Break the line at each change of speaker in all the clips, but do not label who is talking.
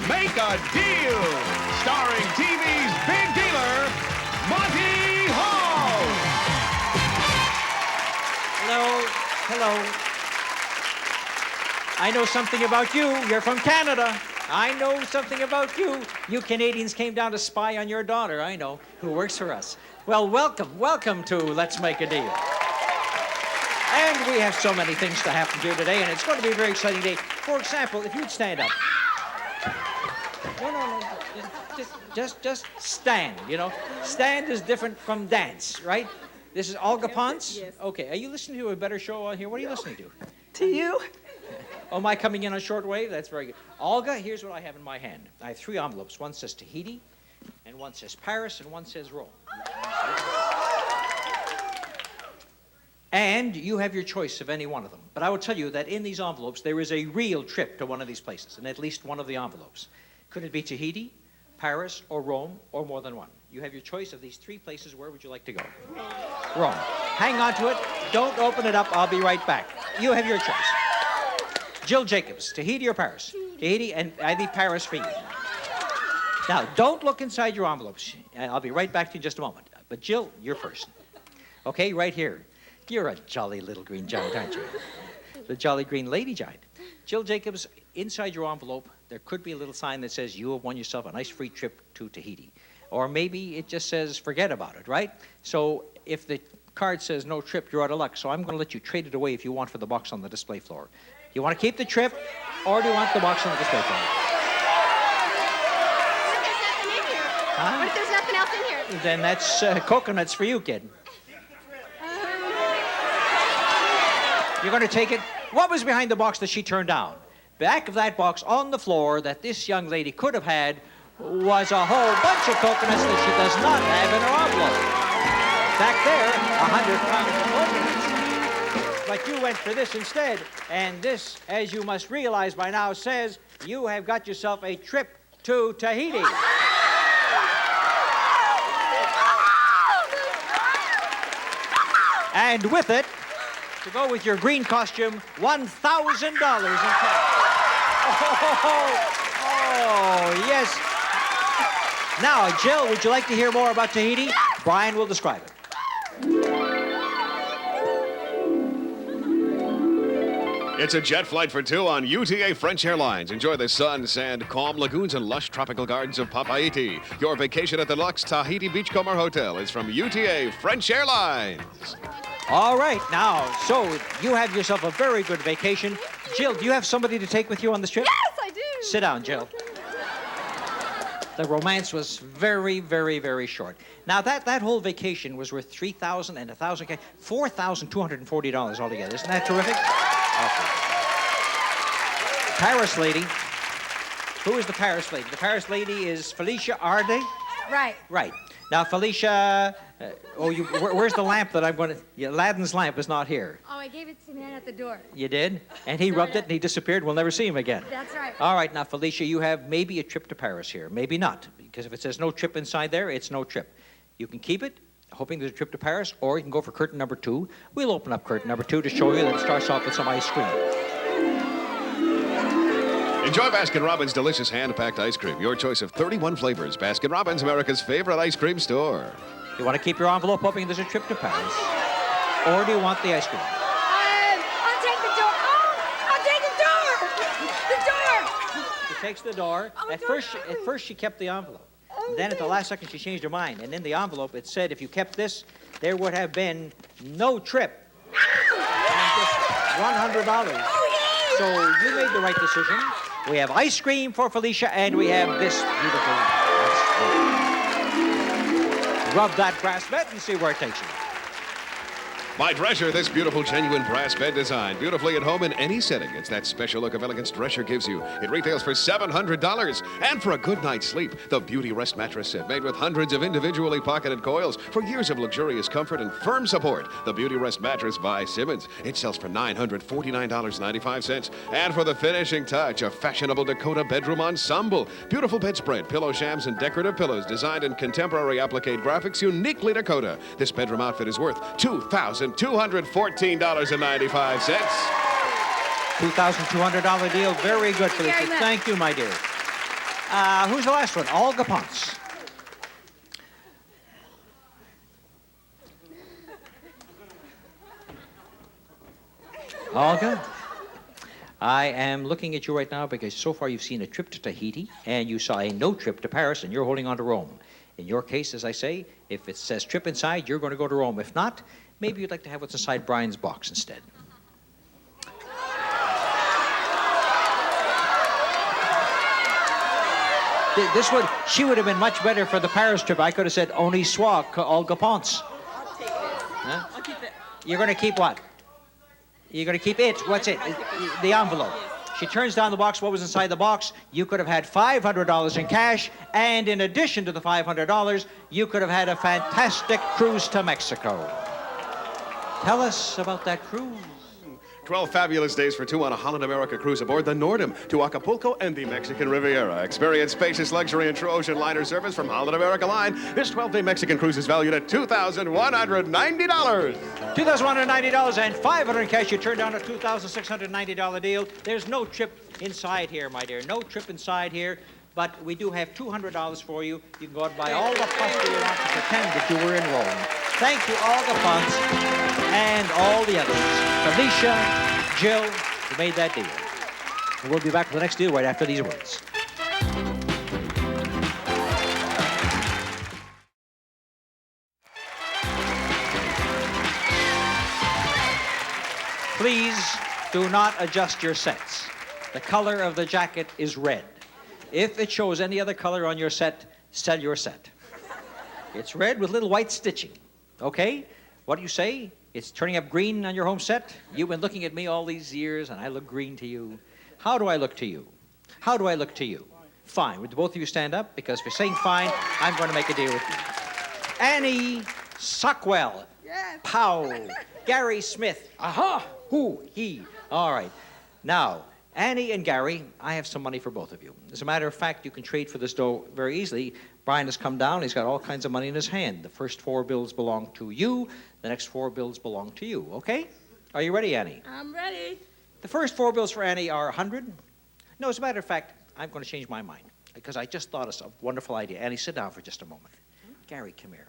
Make a Deal, starring TV's big dealer, Monty Hall.
Hello, hello. I know something about you. You're from Canada. I know something about you. You Canadians came down to spy on your daughter, I know, who works for us. Well, welcome to Let's Make a Deal. And we have so many things to happen here today, and it's going to be a very exciting day. For example, if you'd stand up. No. Just stand, you know. Stand is different from dance, right? This is Olga Ponce?
Yes.
Okay, are you listening to a better show out here? What are you listening to?
To you?
Oh, am I coming in on shortwave? That's very good. Olga, here's what I have in my hand. I have 3 envelopes. One says Tahiti, and one says Paris, and one says Rome. And you have your choice of any one of them. But I will tell you that in these envelopes, there is a real trip to one of these places, in at least one of the envelopes. Could it be Tahiti, Paris, or Rome, or more than one? You have your choice of these 3 places. Where would you like to go? Rome. Hang on to it. Don't open it up. I'll be right back. You have your choice. Jill Jacobs, Tahiti or Paris? Tahiti, and I leave Paris for you. Now, don't look inside your envelopes. I'll be right back to you in just a moment. But Jill, you're first. Okay, right here. You're a jolly little green giant, aren't you? The jolly green lady giant. Jill Jacobs, inside your envelope, there could be a little sign that says you have won yourself a nice free trip to Tahiti. Or maybe it just says forget about it, right? So if the card says no trip, you're out of luck. So I'm going to let you trade it away if you want for the box on the display floor. You want to keep the trip, or do you want the box on the display floor?
What if there's nothing else in here?
Then that's coconuts for you, kid. You're going to take it. What was behind the box that she turned down? Back of that box on the floor that this young lady could have had was a whole bunch of coconuts that she does not have in her envelope. Back there, 100 pounds of coconuts. But you went for this instead. And this, as you must realize by now, says you have got yourself a trip to Tahiti. And with it, to go with your green costume, $1,000 in cash. Oh, yes. Now, Jill, would you like to hear more about Tahiti? Brian will describe it.
It's a jet flight for 2 on UTA French Airlines. Enjoy the sun, sand, calm lagoons, and lush tropical gardens of Tahiti. Your vacation at the Lux Tahiti Beachcomber Hotel is from UTA French Airlines.
All right, now, so you have yourself a very good vacation. Jill, do you have somebody to take with you on this trip?
Yes, I do.
Sit down, Jill. The romance was very, very, very short. Now, that whole vacation was worth $3,000 and $1,000, $4,240 altogether. Isn't that terrific? Okay. Paris lady. Who is the Paris lady? The Paris lady is Felicia Arde?
Right.
Right. Now, Felicia, where's the lamp that I'm going to... Aladdin's lamp is not here.
Oh, I gave it to the man at the door.
You did? And he rubbed it and he disappeared. We'll never see him again.
That's right.
All right, now, Felicia, you have maybe a trip to Paris here. Maybe not, because if it says no trip inside there, it's no trip. You can keep it, hoping there's a trip to Paris, or you can go for curtain number 2. We'll open up curtain number 2 to show you that it starts off with some ice cream.
Enjoy Baskin-Robbins' delicious hand-packed ice cream. Your choice of 31 flavors. Baskin-Robbins, America's favorite ice cream store.
You want to keep your envelope hoping there's a trip to Paris? Or do you want the ice cream?
I'll take the door. Oh, I'll take the door. The door.
She takes the door.
Oh,
At first, she kept the envelope. And then at the last second, she changed her mind. And in the envelope, it said if you kept this, there would have been no trip. And just $100.
Oh, yay!
So you made the right decision. We have ice cream for Felicia, and we have this beautiful ice cream. Rub that brass bed and see where it takes you.
My Drescher, this beautiful, genuine brass bed design. Beautifully at home in any setting. It's that special look of elegance Drescher gives you. It retails for $700. And for a good night's sleep, the Beauty Rest mattress set, made with hundreds of individually pocketed coils for years of luxurious comfort and firm support. The Beauty Rest mattress by Simmons. It sells for $949.95. And for the finishing touch, a fashionable Dakota bedroom ensemble. Beautiful bedspread, pillow shams, and decorative pillows designed in contemporary applique graphics uniquely Dakota. This bedroom outfit is worth $2,214.95.
$2,200 deal. Very good, Felicia.
Very much.
Thank you, my dear. Who's the last one? Olga Ponce. Olga, I am looking at you right now because so far you've seen a trip to Tahiti and you saw a no trip to Paris and you're holding on to Rome. In your case, as I say, if it says trip inside, you're going to go to Rome. If not, maybe you'd like to have what's inside Brian's box instead. She would have been much better for the Paris trip. I could have said, Oni soi, Olga Ponce.
I'll take it.
Huh?
I'll keep it.
You're going to keep what? You're going to keep it. What's it? The envelope. She turns down the box. What was inside the box? You could have had $500 in cash, and in addition to the $500, you could have had a fantastic cruise to Mexico. Tell us about that cruise.
12 fabulous days for two on a Holland America cruise aboard the Nordam to Acapulco and the Mexican Riviera. Experience spacious luxury and true ocean liner service from Holland America Line. This 12-day Mexican cruise is valued at $2,190.
$2,190 and $500 in cash. You turn down a $2,690 deal. There's no trip inside here, my dear. No trip inside here. But we do have $200 for you. You can go out and buy all the pasta you want to pretend that you were in Rome. Thank you, all the Ponce and all the others. Felicia, Jill, who made that deal. And we'll be back with the next deal right after these words. Please do not adjust your sets. The color of the jacket is red. If it shows any other color on your set, sell your set. It's red with little white stitching. Okay? What do you say? It's turning up green on your home set? You've been looking at me all these years, and I look green to you. How do I look to you? How do I look to you? Fine. Would both of you stand up? Because if you're saying fine, I'm going to make a deal with you. Annie Sockwell.
Yes.
Powell. Gary Smith. Aha! Who? He. All right. Now, Annie and Gary, I have some money for both of you. As a matter of fact, you can trade for this dough very easily. Brian has come down. He's got all kinds of money in his hand. The first 4 bills belong to you. The next 4 bills belong to you, okay? Are you ready, Annie?
I'm ready.
The first 4 bills for Annie are 100. No, as a matter of fact, I'm going to change my mind because I just thought of a wonderful idea. Annie, sit down for just a moment. Gary, come here.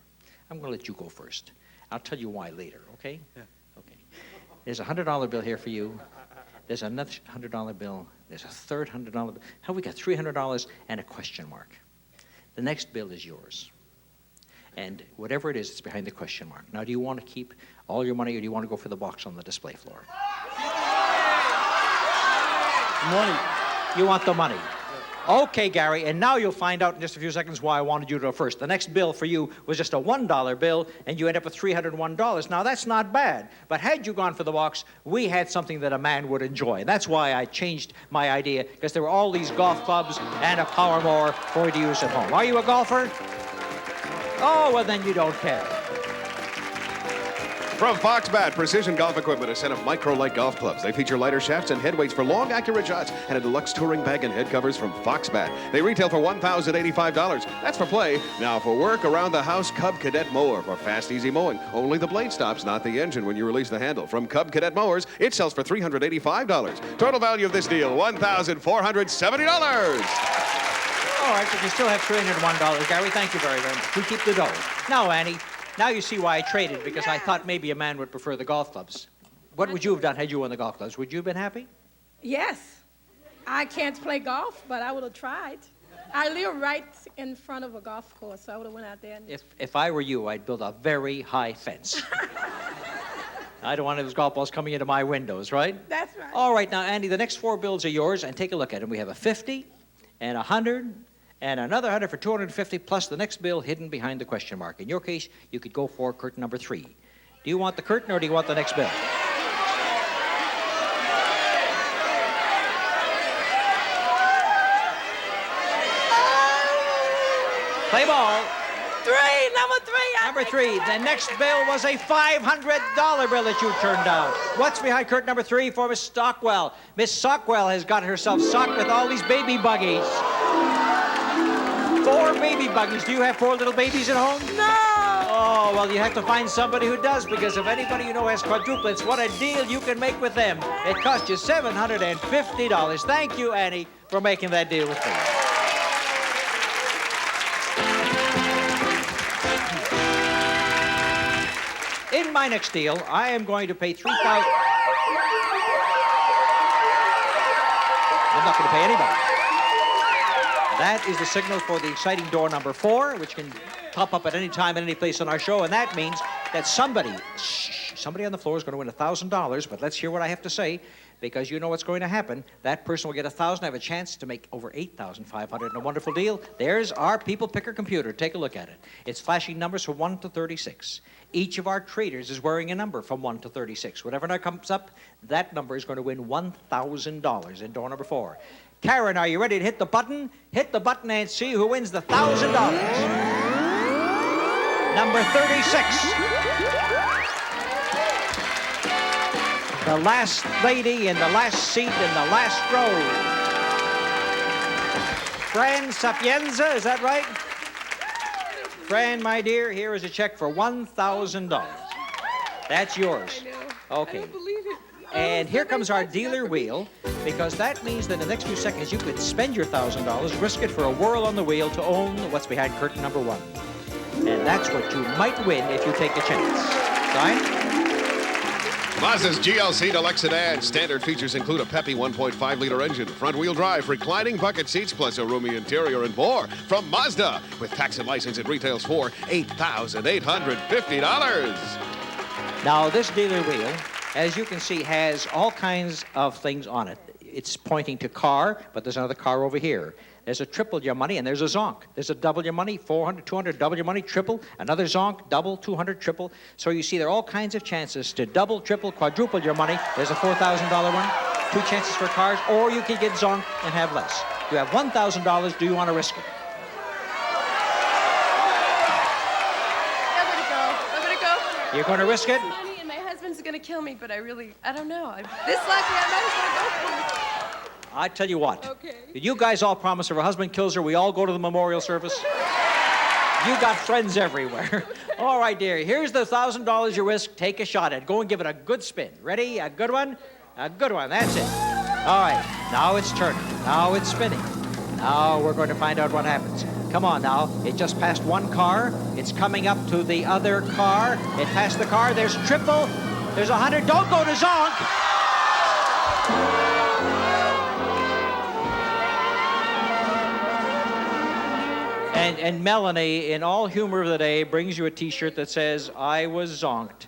I'm going to let you go first. I'll tell you why later, okay? Yeah. Okay. There's a $100 bill here for you. There's another $100 bill. There's a third $100 bill. How we got $300 and a question mark. The next bill is yours. And whatever it is, it's behind the question mark. Now, do you want to keep all your money or do you want to go for the box on the display floor?
Money.
You want the money. Okay, Gary, and now you'll find out in just a few seconds why I wanted you to go first. The next bill for you was just a $1 bill, and you end up with $301. Now, that's not bad, but had you gone for the box, we had something that a man would enjoy. That's why I changed my idea, because there were all these golf clubs and a power mower for you to use at home. Are you a golfer? Oh, well, then you don't care.
From Foxbat, precision golf equipment, a set of micro-light golf clubs. They feature lighter shafts and head weights for long, accurate shots, and a deluxe touring bag and head covers from Foxbat. They retail for $1,085. That's for play. Now for work, around the house, Cub Cadet Mower for fast, easy mowing. Only the blade stops, not the engine when you release the handle. From Cub Cadet Mowers, it sells for $385. Total value of this deal, $1,470.
All right, but you still have $301, Gary. Thank you very, very much. We keep the dough. Now, Annie, now you see why I traded, because I thought maybe a man would prefer the golf clubs. What would you have done had you won the golf clubs? Would you have been happy?
Yes. I can't play golf, but I would have tried. I live right in front of a golf course, so I would have went out there. And
If I were you, I'd build a very high fence. I don't want those golf balls coming into my windows, right?
That's right.
All right, now, Andy, the next 4 bills are yours, and take a look at them. We have a 50 and a 100 and another 100 for 250, plus the next bill hidden behind the question mark. In your case, you could go for curtain number 3. Do you want the curtain or do you want the next bill? Play ball. Number 3. The next bill was a $500 bill that you turned down. What's behind curtain number 3 for Miss Stockwell? Miss Stockwell has got herself socked with all these baby buggies. 4 baby buggies. Do you have 4 little babies at home?
No.
Oh, well, you have to find somebody who does, because if anybody you know has quadruplets, what a deal you can make with them. It cost you $750. Thank you, Annie, for making that deal with me. my next deal. I am going to pay $3,000. I'm not going to pay anybody. That is the signal for the exciting door number 4, which can pop up at any time, at any place on our show, and that means that somebody on the floor is going to win $1,000, but let's hear what I have to say, because you know what's going to happen. That person will get $1,000, have a chance to make over $8,500 in a wonderful deal. There's our People Picker computer. Take a look at it. It's flashing numbers from 1 to 36. Each of our traders is wearing a number from 1 to 36. Whatever number comes up, that number is going to win $1,000 in door number 4. Karen, are you ready to hit the button? Hit the button and see who wins the $1,000. Number 36. The last lady in the last seat in the last row. Fran Sapienza, is that right? Fran, my dear, here is a check for $1,000. That's yours.
I know.
Okay.
I don't believe it.
And here comes our dealer wheel, because that means that in the next few seconds you could spend your $1,000, risk it for a whirl on the wheel to own what's behind curtain number 1. And that's what you might win if you take a chance. Right?
Mazda's GLC Deluxe Sedan. Standard features include a peppy 1.5-liter engine, front-wheel drive, reclining bucket seats, plus a roomy interior and more. From Mazda, with tax and license, it retails for $8,850.
Now, this dealer wheel, as you can see, has all kinds of things on it. It's pointing to car, but there's another car over here. There's a triple your money, and there's a zonk. There's a double your money, 400, 200, double your money, triple, another zonk, double, 200, triple. So you see there are all kinds of chances to double, triple, quadruple your money. There's a $4,000 one, 2 chances for cars, or you can get zonk and have less. You have $1,000. Do you want to risk it?
I'm gonna go. I'm gonna go.
You're going to risk it?
Money, and my husband's gonna kill me, but I don't know. I'm this lucky, I might as well go for it.
I tell you what.
Okay.
You guys all promise if her husband kills her, we all go to the memorial service? You got friends everywhere. All right, dear. Here's the $1,000 you risk. Take a shot at it. Go and give it a good spin. Ready? A good one? A good one. That's it. All right. Now it's turning. Now it's spinning. Now we're going to find out what happens. Come on now. It just passed one car. It's coming up to the other car. It passed the car. There's triple. There's 100. Don't go to zonk. And Melanie, in all humor of the day, brings you a T-shirt that says, "I was zonked,"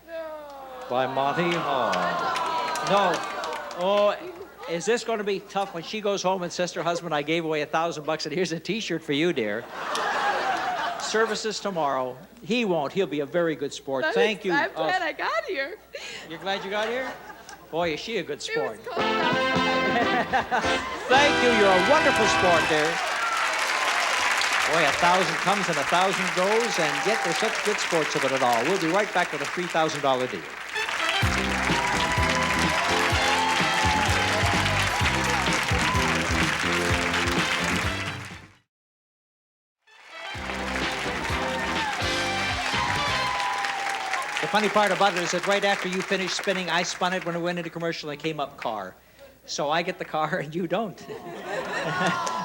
by Monty Hall. No. Oh, is this going to be tough when she goes home and says to her husband, "I gave away $1,000 and here's a T-shirt for you, dear." Services tomorrow. He won't. He'll be a very good sport. Thank you.
I'm glad I got here.
You're glad you got here? Boy, is she a good
It
sport.
was cold outside.
Thank you. You're a wonderful sport, dear. Boy, 1,000 comes and 1,000 goes, and yet there's such good sports of it at all. We'll be right back with a $3,000 deal. The funny part about it is that right after you finished spinning, I spun it when we went into commercial and it came up car. So I get the car and you don't.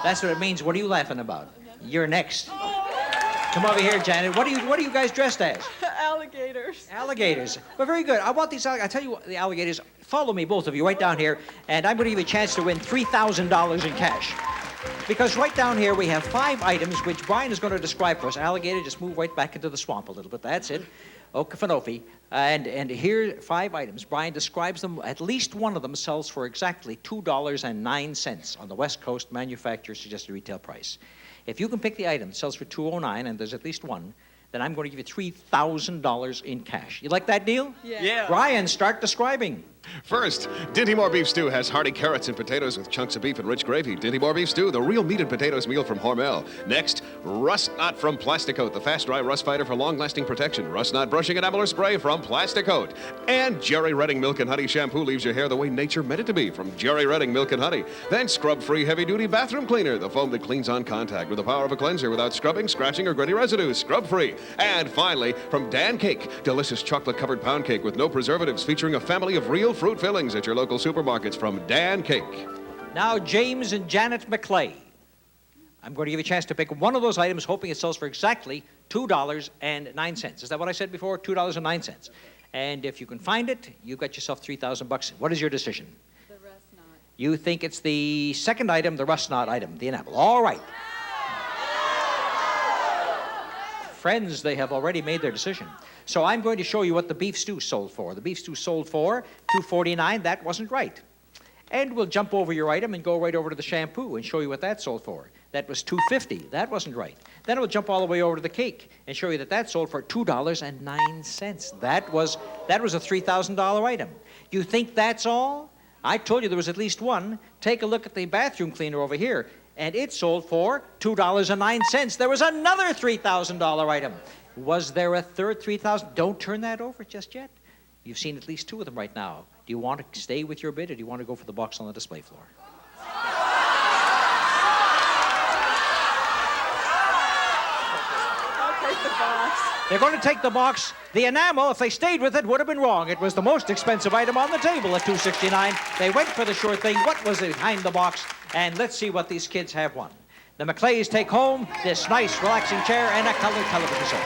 That's what it means. What are you laughing about? You're next. Come over here, Janet. What are you guys dressed as?
Alligators.
Alligators. Well, very good. I want these. I tell you what, the alligators. Follow me, both of you, right down here, and I'm going to give you a chance to win $3,000 in cash. Because right down here we have 5 items which Brian is going to describe for us. Alligator, just move right back into the swamp a little bit. That's it. Okefenokee. And here 5 items. Brian describes them. At least one of them sells for exactly $2.09 on the West Coast manufacturer's suggested retail price. If you can pick the item that sells for $2.09, and there's at least one, then I'm going to give you $3,000 in cash. You like that deal?
Yeah.
Brian, start describing.
First, Dinty-Moore Beef Stew has hearty carrots and potatoes with chunks of beef and rich gravy. Dinty-Moore Beef Stew, the real meat and potatoes meal from Hormel. Next, Rust Knot from Plasticoat, the fast dry rust fighter for long-lasting protection. Rust Knot brushing enamel or spray from Plasticoat. And Jerry Redding Milk and Honey shampoo leaves your hair the way nature meant it to be from Jerry Redding Milk and Honey. Then scrub-free heavy-duty bathroom cleaner, the foam that cleans on contact with the power of a cleanser without scrubbing, scratching, or gritty residue. Scrub-free. And finally, from Dan Cake, delicious chocolate-covered pound cake with no preservatives, featuring a family of real fruit fillings at your local supermarkets from Dan Cake.
Now, James and Janet McClay. I'm going to give you a chance to pick one of those items, hoping it sells for exactly $2.09. Is that what I said before? $2.09. And if you can find it, you've got yourself $3,000. What is your decision?
The rust knot.
You think it's the second item, the rust knot item, the enamel. All right. Friends, they have already made their decision. So I'm going to show you what the beef stew sold for. The beef stew sold for $2.49. That wasn't right. And we'll jump over your item and go right over to the shampoo and show you what that sold for. That was $2.50. That wasn't right. Then we'll jump all the way over to the cake and show you that that sold for $2.09. That was a $3,000 item. You think that's all? I told you there was at least one. Take a look at the bathroom cleaner over here, and it sold for $2.09. There was another $3,000 item. Was there a third $3,000? Don't turn that over just yet. You've seen at least two of them right now. Do you want to stay with your bid, or do you want to go for the box on the display floor?
I'll take the box.
They're going to take the box. The enamel, if they stayed with it, would have been wrong. It was the most expensive item on the table at $2.69. They went for the sure thing. What was behind the box? And let's see what these kids have won. The McClays take home this nice, relaxing chair and a color television set.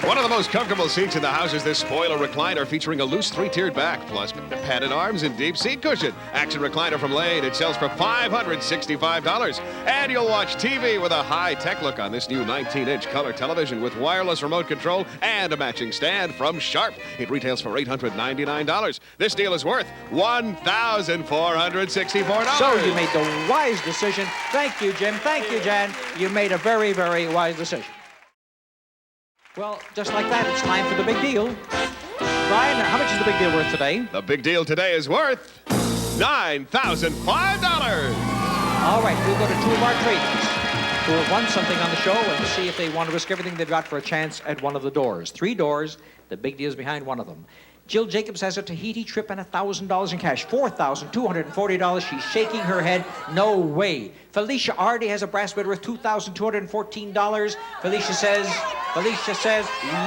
One of the most comfortable seats in the house is this spoiler recliner featuring a loose 3-tiered back, plus padded arms and deep seat cushion. Action recliner from Lane. It sells for $565. And you'll watch TV with a high-tech look on this new 19-inch color television with wireless remote control and a matching stand from Sharp. It retails for $899. This deal is worth $1,464.
So you made the wise decision. Thank you, Jim. Thank you, Jan. You made a very, very wise decision. Well, just like that, it's time for the big deal. Brian, how much is the big deal worth today?
The big deal today is worth $9,005.
All right, we'll go to two of our traders who have won something on the show and see if they want to risk everything they've got for a chance at one of the doors. 3 doors. The big deal is behind one of them. Jill Jacobs has a Tahiti trip and $1,000 in cash. $4,240. She's shaking her head. No way. Felicia Ardy has a brass bid worth $2,214. Felicia says,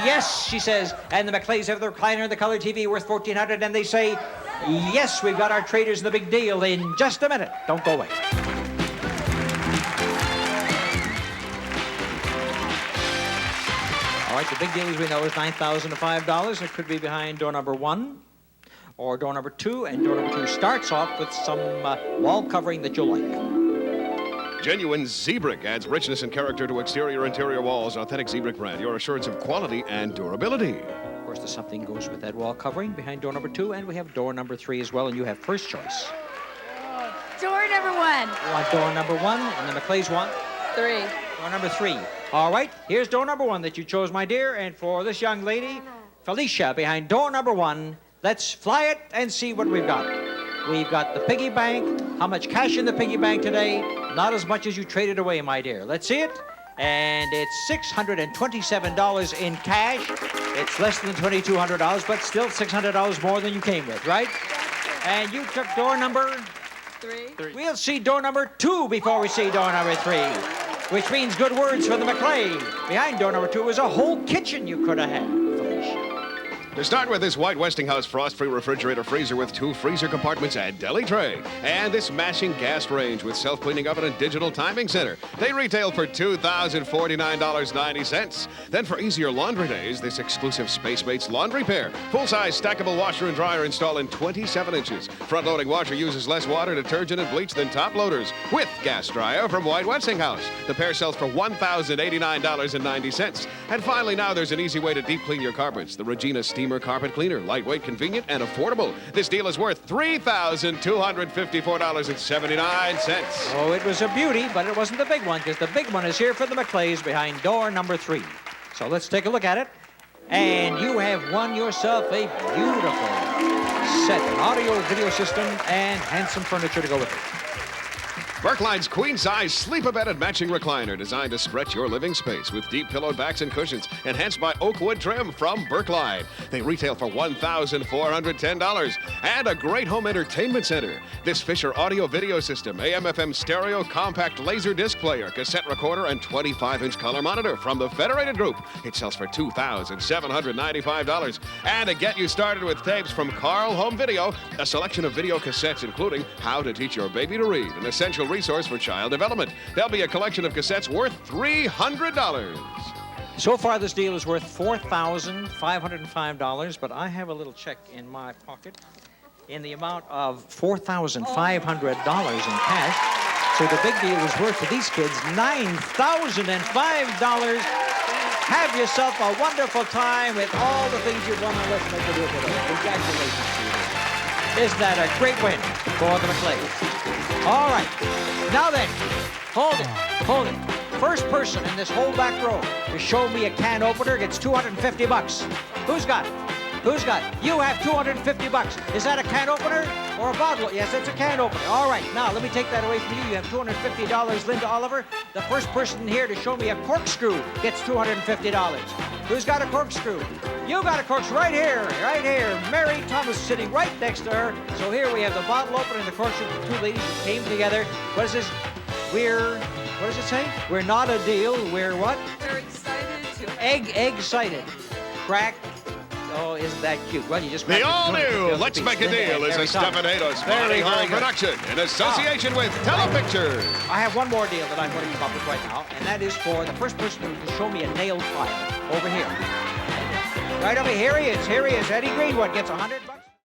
yes, she says. And the McClays have the recliner and the color TV worth $1,400. And they say, yes, we've got our traders in the big deal in just a minute. Don't go away. All right, the big deal, as we know, is $9,005. It could be behind door number 1 or door number 2, and door number 2 starts off with some wall covering that you'll like.
Genuine Z-Brick adds richness and character to exterior interior walls. Authentic Z-Brick brand, your assurance of quality and durability.
Of course, there's something goes with that wall covering behind door number 2, and we have door number 3 as well, and you have first choice.
Door number 1.
You want door number 1, and the McClays want
3.
door number 3. All right, here's door number 1 that you chose, my dear, and for this young lady, Felicia, behind door number 1, let's fly it and see what we've got. We've got the piggy bank. How much cash in the piggy bank today? Not as much as you traded away, my dear. Let's see it. And it's $627 in cash. It's less than $2,200, but still $600 more than you came with, right? And you took door number
3.
We'll see door number 2 before we see door number 3, which means good words for the McClay. Behind door number 2 is a whole kitchen you could have had, Felicia.
To start with, this white Westinghouse frost-free refrigerator freezer with 2 freezer compartments and deli tray. And this mashing gas range with self-cleaning oven and digital timing center. They retail for $2,049.90. Then for easier laundry days, this exclusive Space Mates laundry pair. Full-size stackable washer and dryer installed in 27 inches. Front-loading washer uses less water, detergent, and bleach than top loaders. With gas dryer from white Westinghouse. The pair sells for $1,089.90. And finally, now there's an easy way to deep clean your carpets. The Regina Steamer Carpet Cleaner. Lightweight, convenient, and affordable. This deal is worth $3,254.79.
Oh, it was a beauty, but it wasn't the big one, because the big one is here for the McClays behind door number 3. So let's take a look at it. And you have won yourself a beautiful set, an audio video system, and handsome furniture to go with it.
Brookline's queen-size sleep-a-bed and matching recliner designed to stretch your living space with deep pillowed backs and cushions enhanced by oak wood trim from Brookline. They retail for $1,410. And a great home entertainment center. This Fisher audio video system, AM/FM stereo, compact laser disc player, cassette recorder, and 25-inch color monitor from the Federated Group. It sells for $2,795. And to get you started with tapes from Carl Home Video, a selection of video cassettes including How to Teach Your Baby to Read, an essential resource for child development. There'll be a collection of cassettes worth $300.
So far, this deal is worth $4,505, but I have a little check in my pocket in the amount of $4,500 in cash. So the big deal is worth to these kids $9,005. Have yourself a wonderful time with all the things you want to let's make it with it. Congratulations to you. Isn't that a great win for the McLeans? All right. Now then, hold it. First person in this whole back row to show me a can opener gets $250. Who's got it? You have $250. Is that a can opener or a bottle? Yes, it's a can opener. All right, now let me take that away from you. You have $250, Linda Oliver. The first person here to show me a corkscrew gets $250. Who's got a corkscrew? You got a corkscrew right here. Mary Thomas sitting right next to her. So here we have the bottle opener and the corkscrew. The two ladies who came together. What is this? What does it say? We're not a deal. We're what?
We're excited to
Egg-cited. Crack. Oh, isn't that cute? Well, you just
The all-new Let's Make a Deal is a Stephanedos Monty Hall production in association with Telepictures.
I have one more deal that I'm going to come up with right now, and that is for the first person who can show me a nail file over here. Right over here. Here he is. Eddie Greenwood gets $100.